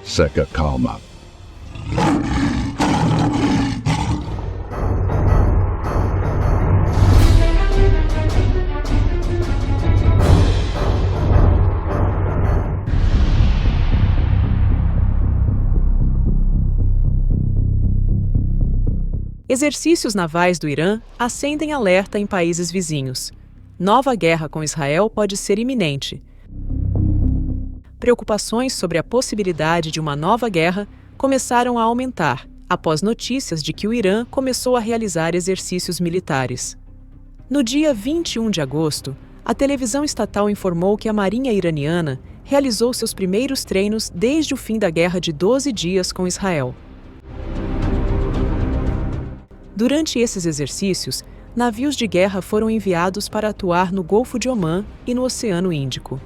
Seca calma. Exercícios navais do Irã acendem alerta em países vizinhos. Nova guerra com Israel pode ser iminente. Preocupações sobre a possibilidade de uma nova guerra começaram a aumentar após notícias de que o Irã começou a realizar exercícios militares. No dia 21 de agosto, a televisão estatal informou que a Marinha iraniana realizou seus primeiros treinos desde o fim da guerra de 12 dias com Israel. Durante esses exercícios, navios de guerra foram enviados para atuar no Golfo de Omã e no Oceano Índico.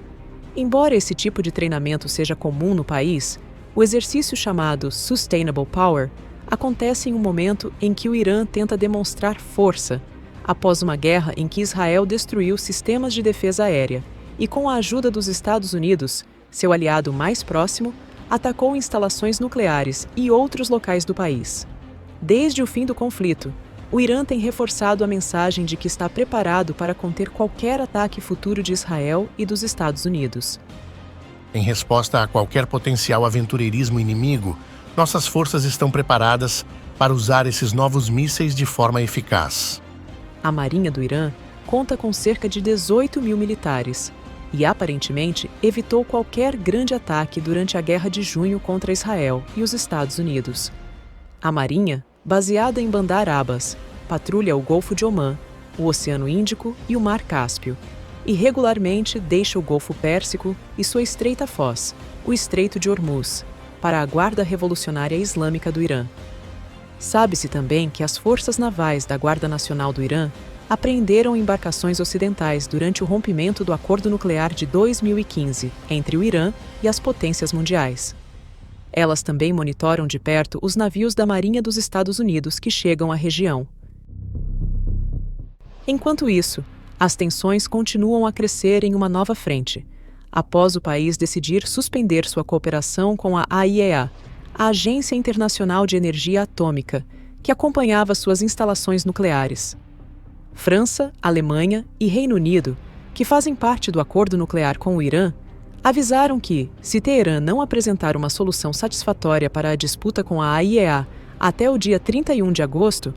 Embora esse tipo de treinamento seja comum no país, o exercício chamado Sustainable Power acontece em um momento em que o Irã tenta demonstrar força, após uma guerra em que Israel destruiu sistemas de defesa aérea e, com a ajuda dos Estados Unidos, seu aliado mais próximo, atacou instalações nucleares e outros locais do país. Desde o fim do conflito, o Irã tem reforçado a mensagem de que está preparado para conter qualquer ataque futuro de Israel e dos Estados Unidos. Em resposta a qualquer potencial aventureirismo inimigo, nossas forças estão preparadas para usar esses novos mísseis de forma eficaz. A Marinha do Irã conta com cerca de 18 mil militares e, aparentemente, evitou qualquer grande ataque durante a Guerra de Junho contra Israel e os Estados Unidos. A Marinha, baseada em Bandar Abbas, patrulha o Golfo de Omã, o Oceano Índico e o Mar Cáspio, e regularmente deixa o Golfo Pérsico e sua estreita foz, o Estreito de Hormuz, para a Guarda Revolucionária Islâmica do Irã. Sabe-se também que as forças navais da Guarda Nacional do Irã apreenderam embarcações ocidentais durante o rompimento do acordo nuclear de 2015 entre o Irã e as potências mundiais. Elas também monitoram de perto os navios da Marinha dos Estados Unidos que chegam à região. Enquanto isso, as tensões continuam a crescer em uma nova frente, após o país decidir suspender sua cooperação com a AIEA, a Agência Internacional de Energia Atômica, que acompanhava suas instalações nucleares. França, Alemanha e Reino Unido, que fazem parte do acordo nuclear com o Irã, avisaram que, se Teherã não apresentar uma solução satisfatória para a disputa com a AIEA até o dia 31 de agosto,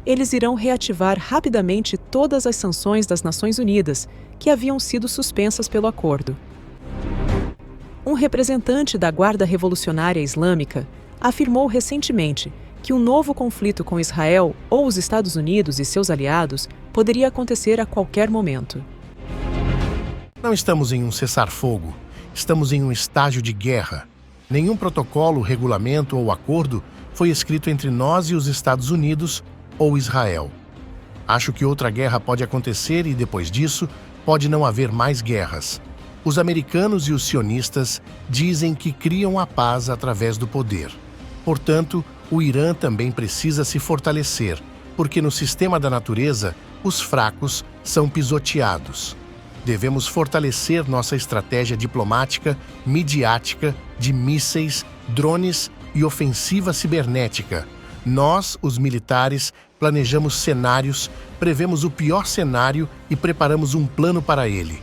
eles irão reativar rapidamente todas as sanções das Nações Unidas que haviam sido suspensas pelo acordo. Um representante da Guarda Revolucionária Islâmica afirmou recentemente que um novo conflito com Israel ou os Estados Unidos e seus aliados poderia acontecer a qualquer momento. Não estamos em um cessar-fogo. Estamos em um estágio de guerra. Nenhum protocolo, regulamento ou acordo foi escrito entre nós e os Estados Unidos ou Israel. Acho que outra guerra pode acontecer e, depois disso, pode não haver mais guerras. Os americanos e os sionistas dizem que criam a paz através do poder. Portanto, o Irã também precisa se fortalecer, porque no sistema da natureza, os fracos são pisoteados. Devemos fortalecer nossa estratégia diplomática, midiática, de mísseis, drones e ofensiva cibernética. Nós, os militares, planejamos cenários, prevemos o pior cenário e preparamos um plano para ele.